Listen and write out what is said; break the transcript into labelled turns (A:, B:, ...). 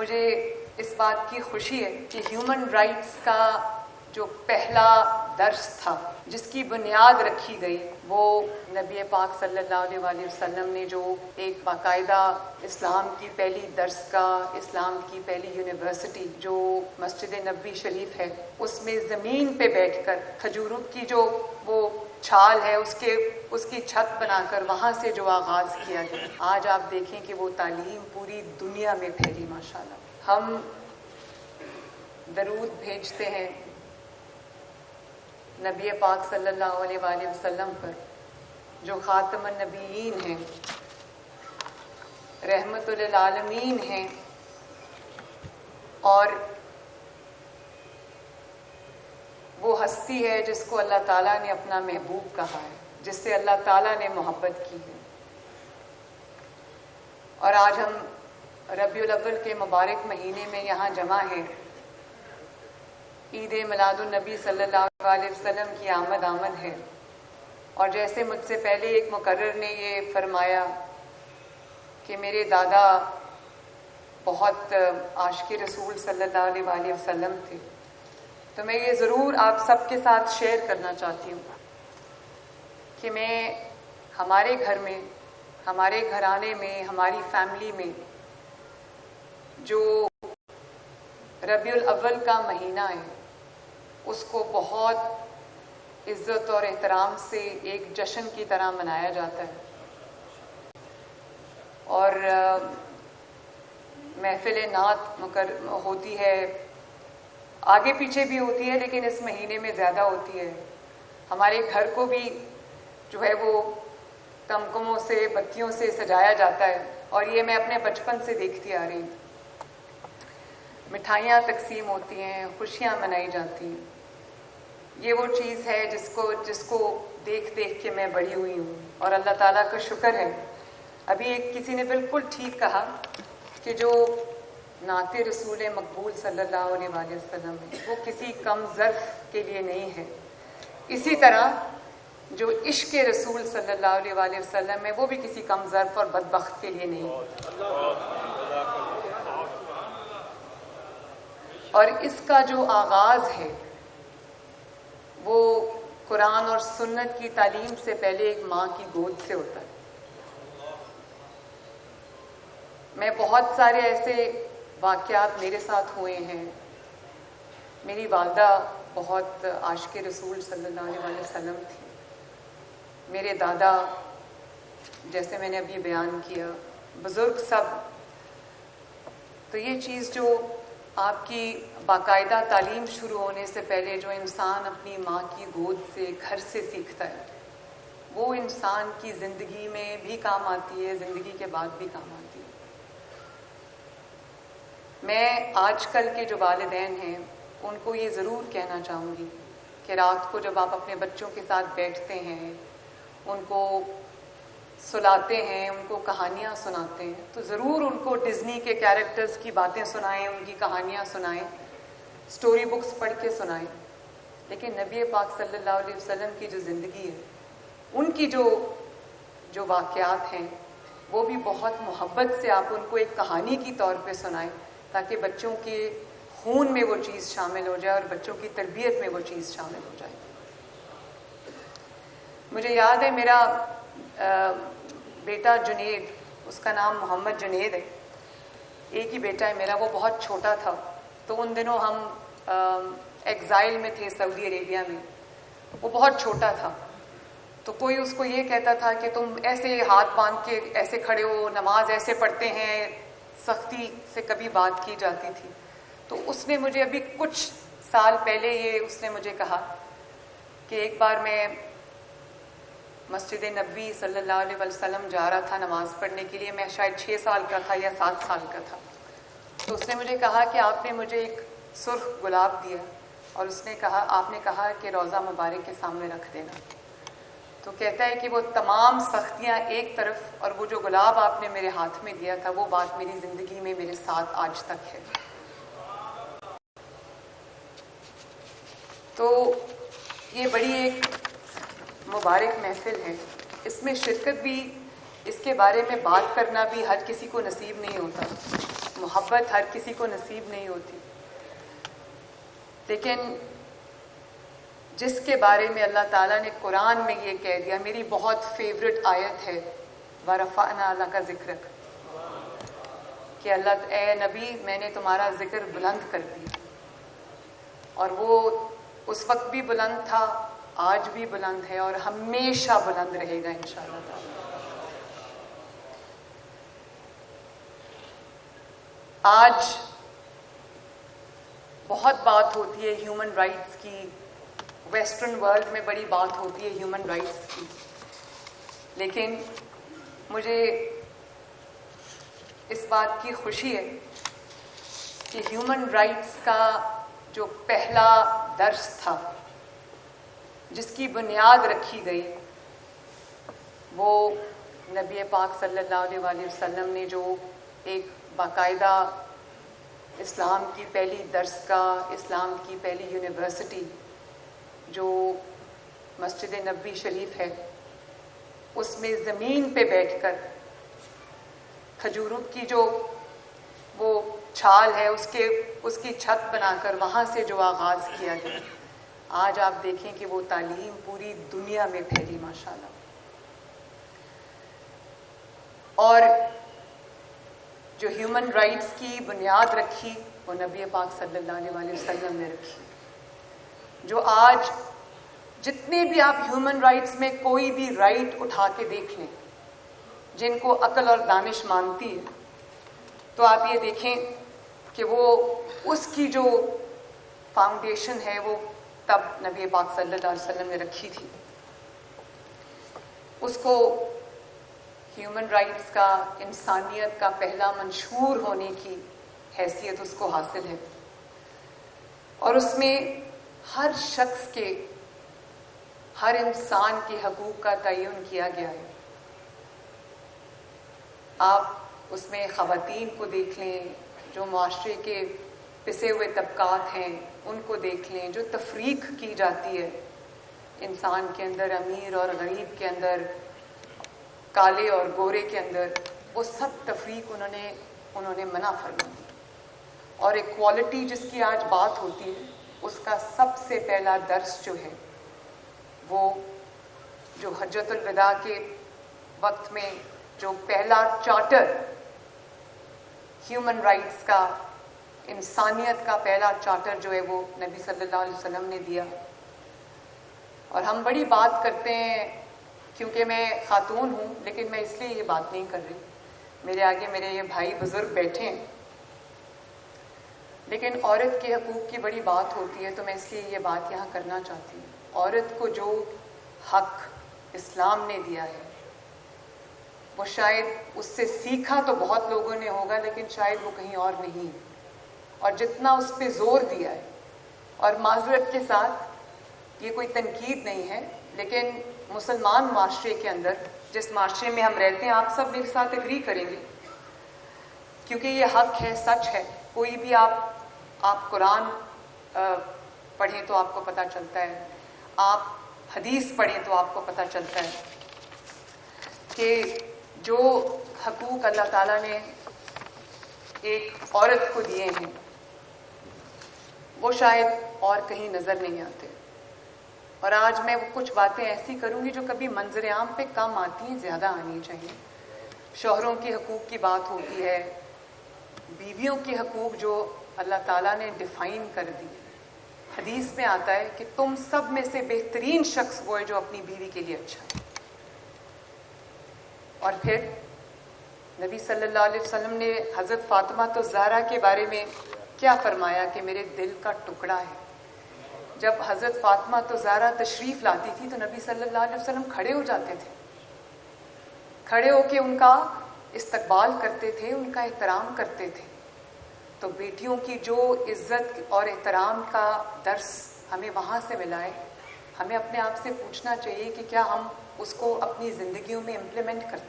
A: مجھے اس بات کی خوشی ہے کہ ہیومن رائٹس کا جو پہلا درس تھا جس کی بنیاد رکھی گئی وہ نبی پاک صلی اللہ علیہ وآلہ وسلم نے جو ایک باقاعدہ اسلام کی پہلی درسگاہ، اسلام کی پہلی یونیورسٹی جو مسجد نبوی شریف ہے، اس میں زمین پہ بیٹھ کر کھجوروں کی جو وہ چھال ہے اس کی چھت بنا کر وہاں سے جو آغاز کیا گیا، آج آپ دیکھیں کہ وہ تعلیم پوری دنیا میں پھیلی ماشاءاللہ۔ ہم درود بھیجتے ہیں نبی پاک صلی اللہ علیہ وآلہ وسلم پر جو خاتم النبیین ہیں، رحمت للعالمین ہیں، اور وہ ہستی ہے جس کو اللہ تعالیٰ نے اپنا محبوب کہا ہے، جس سے اللہ تعالیٰ نے محبت کی ہے۔ اور آج ہم ربیع الاول کے مبارک مہینے میں یہاں جمع ہیں، عید میلاد النبی صلی اللہ علیہ وسلم کی آمد ہے، اور جیسے مجھ سے پہلے ایک مقرر نے یہ فرمایا کہ میرے دادا بہت عاشق رسول صلی اللہ علیہ وآلہ وسلم تھے، تو میں یہ ضرور آپ سب کے ساتھ شیئر کرنا چاہتی ہوں کہ میں ہمارے گھر میں، ہمارے گھرانے میں، ہماری فیملی میں جو ربیع الاول کا مہینہ ہے اس کو بہت عزت اور احترام سے ایک جشن کی طرح منایا جاتا ہے، اور محفل نعت ہوتی ہے، آگے پیچھے بھی ہوتی ہے لیکن اس مہینے میں زیادہ ہوتی ہے۔ ہمارے گھر کو بھی جو ہے وہ تمغوں سے، بتیوں سے سجایا جاتا ہے، اور یہ میں اپنے بچپن سے دیکھتی آ رہی ہوں۔ مٹھائیاں تقسیم ہوتی ہیں، خوشیاں منائی جاتی ہیں۔ یہ وہ چیز ہے جس کو دیکھ کے میں بڑی ہوئی ہوں، اور اللہ تعالیٰ کا شکر ہے۔ ابھی کسی نے بالکل ٹھیک کہا کہ جو نعت رسول مقبول صلی اللہ علیہ وآلہ وسلم ہے وہ کسی کم ظرف کے لیے نہیں ہے، اسی طرح جو عشق رسول صلی اللہ علیہ وآلہ وسلم ہے وہ بھی کسی کم ظرف اور بدبخت کے لیے نہیں ہے۔ اور اس کا جو آغاز ہے وہ قرآن اور سنت کی تعلیم سے پہلے ایک ماں کی گود سے ہوتا ہے۔ میں بہت سارے ایسے واقعات میرے ساتھ ہوئے ہیں۔ میری والدہ بہت عاشق رسول صلی اللہ علیہ وسلم تھی، میرے دادا جیسے میں نے ابھی بیان کیا، بزرگ سب۔ تو یہ چیز جو آپ کی باقاعدہ تعلیم شروع ہونے سے پہلے جو انسان اپنی ماں کی گود سے، گھر سے سیکھتا ہے، وہ انسان کی زندگی میں بھی کام آتی ہے، زندگی کے بعد بھی کام آتی ہے۔ میں آج کل کے جو والدین ہیں ان کو یہ ضرور کہنا چاہوں گی کہ رات کو جب آپ اپنے بچوں کے ساتھ بیٹھتے ہیں، ان کو سلاتے ہیں، ان کو کہانیاں سناتے ہیں، تو ضرور ان کو ڈزنی کے کیریکٹرز کی باتیں سنائیں، ان کی کہانیاں سنائیں، سٹوری بکس پڑھ کے سنائیں۔ لیکن نبی پاک صلی اللہ علیہ وسلم کی جو زندگی ہے، ان کی جو واقعات ہیں وہ بھی بہت محبت سے آپ ان کو ایک کہانی کی طور پہ سنائیں، تاکہ بچوں کے خون میں وہ چیز شامل ہو جائے اور بچوں کی تربیت میں وہ چیز شامل ہو جائے۔ مجھے یاد ہے میرا بیٹا جنید، اس کا نام محمد جنید ہے، ایک ہی بیٹا ہے میرا، وہ بہت چھوٹا تھا، تو ان دنوں ہم ایگزائل میں تھے سعودی عربیہ میں، وہ بہت چھوٹا تھا، تو کوئی اس کو یہ کہتا تھا کہ تم ایسے ہاتھ باندھ کے ایسے کھڑے ہو، نماز ایسے پڑھتے ہیں، سختی سے کبھی بات کی جاتی تھی۔ تو اس نے مجھے ابھی کچھ سال پہلے اس نے مجھے کہا کہ ایک بار میں مسجد نبوی صلی اللہ علیہ وسلم جا رہا تھا نماز پڑھنے کے لیے، میں شاید 6 سال کا تھا یا 7 سال کا تھا، تو اس نے مجھے کہا کہ آپ نے مجھے ایک سرخ گلاب دیا، اور آپ نے کہا کہ روضہ مبارک کے سامنے رکھ دینا۔ تو کہتا ہے کہ وہ تمام سختیاں ایک طرف، اور وہ جو گلاب آپ نے میرے ہاتھ میں دیا تھا، وہ بات میری زندگی میں میرے ساتھ آج تک ہے۔ تو یہ بڑی ایک مبارک محفل ہے، اس میں شرکت بھی، اس کے بارے میں بات کرنا بھی ہر کسی کو نصیب نہیں ہوتا۔ محبت ہر کسی کو نصیب نہیں ہوتی، لیکن جس کے بارے میں اللہ تعالیٰ نے قرآن میں یہ کہہ دیا، میری بہت فیوریٹ آیت ہے وَرَفَعْنَا لَكَ ذِكْرَكَ، کہ اللہ اے نبی میں نے تمہارا ذکر بلند کر دیا، اور وہ اس وقت بھی بلند تھا، آج بھی بلند ہے اور ہمیشہ بلند رہے گا انشاءاللہ تعالی۔ آج بہت بات ہوتی ہے ہیومن رائٹس کی، ویسٹرن ورلڈ میں بڑی بات ہوتی ہے ہیومن رائٹس کی، لیکن مجھے اس بات کی خوشی ہے کہ ہیومن رائٹس کا جو پہلا درس تھا، جس کی بنیاد رکھی گئی، وہ نبی پاک صلی اللہ علیہ وآلہ وسلم نے جو ایک باقاعدہ اسلام کی پہلی درسگاہ، اسلام کی پہلی یونیورسٹی جو مسجد نبوی شریف ہے، اس میں زمین پہ بیٹھ کر کھجوروں کی جو وہ چھال ہے اس کی چھت بنا کر وہاں سے جو آغاز کیا گیا، آج آپ دیکھیں کہ وہ تعلیم پوری دنیا میں پھیلی ماشاءاللہ، اور جو ہیومن رائٹس کی بنیاد رکھی وہ نبی پاک صلی اللہ علیہ وآلہ وسلم نے رکھی۔ جو آج جتنے بھی آپ ہیومن رائٹس میں کوئی بھی رائٹ اٹھا کے دیکھ لیں جن کو عقل اور دانش مانتی ہے، تو آپ یہ دیکھیں کہ وہ اس کی جو فاؤنڈیشن ہے وہ تب نبی پاک صلی اللہ علیہ وسلم نے رکھی تھی۔ اس کو ہیومن رائٹس کا، انسانیت کا پہلا منشور ہونے کی حیثیت اس کو حاصل ہے، اور اس میں ہر شخص کے، ہر انسان کے حقوق کا تعین کیا گیا ہے۔ آپ اس میں خواتین کو دیکھ لیں، جو معاشرے کے پسے ہوئے طبقات ہیں ان کو دیکھ لیں، جو تفریق کی جاتی ہے انسان کے اندر، امیر اور غریب کے اندر، کالے اور گورے کے اندر، وہ سب تفریق انہوں نے منع فرما دی، اور ایکوالٹی جس کی آج بات ہوتی ہے اس کا سب سے پہلا درس جو ہے وہ جو حجۃ الوداع کے وقت میں جو پہلا چارٹر ہیومن رائٹس کا، انسانیت کا پہلا چارٹر جو ہے وہ نبی صلی اللہ علیہ وسلم نے دیا۔ اور ہم بڑی بات کرتے ہیں، کیونکہ میں خاتون ہوں، لیکن میں اس لیے یہ بات نہیں کر رہی، میرے آگے میرے یہ بھائی بزرگ بیٹھے ہیں، لیکن عورت کے حقوق کی بڑی بات ہوتی ہے، تو میں اس لیے یہ بات یہاں کرنا چاہتی ہوں۔ عورت کو جو حق اسلام نے دیا ہے وہ شاید اس سے سیکھا تو بہت لوگوں نے ہوگا، لیکن شاید وہ کہیں اور نہیں ہے، اور جتنا اس پہ زور دیا ہے، اور معذرت کے ساتھ یہ کوئی تنقید نہیں ہے، لیکن مسلمان معاشرے کے اندر، جس معاشرے میں ہم رہتے ہیں، آپ سب میرے ساتھ اگری کریں گے، کیونکہ یہ حق ہے، سچ ہے۔ کوئی بھی آپ قرآن پڑھیں تو آپ کو پتہ چلتا ہے، آپ حدیث پڑھیں تو آپ کو پتہ چلتا ہے کہ جو حقوق اللہ تعالیٰ نے ایک عورت کو دیے ہیں وہ شاید اور کہیں نظر نہیں آتے۔ اور آج میں کچھ باتیں ایسی کروں گی جو کبھی منظر عام پہ کم آتی ہیں، زیادہ آنی چاہیے۔ شوہروں کے حقوق کی بات ہوتی ہے، بیویوں کے حقوق جو اللہ تعالیٰ نے ڈیفائن کر دی۔ حدیث میں آتا ہے کہ تم سب میں سے بہترین شخص وہ ہے جو اپنی بیوی کے لیے اچھا ہے۔ اور پھر نبی صلی اللہ علیہ وسلم نے حضرت فاطمہ الزہرا کے بارے میں کیا فرمایا کہ میرے دل کا ٹکڑا ہے۔ جب حضرت فاطمہ الزہرا تشریف لاتی تھی تو نبی صلی اللہ علیہ وسلم کھڑے ہو جاتے تھے، کھڑے ہو کے ان کا استقبال کرتے تھے، ان کا احترام کرتے تھے۔ تو بیٹیوں کی جو عزت اور احترام کا درس ہمیں وہاں سے ملا ہے، ہمیں اپنے آپ سے پوچھنا چاہیے کہ کیا ہم اس کو اپنی زندگیوں میں امپلیمنٹ کرتے ہیں۔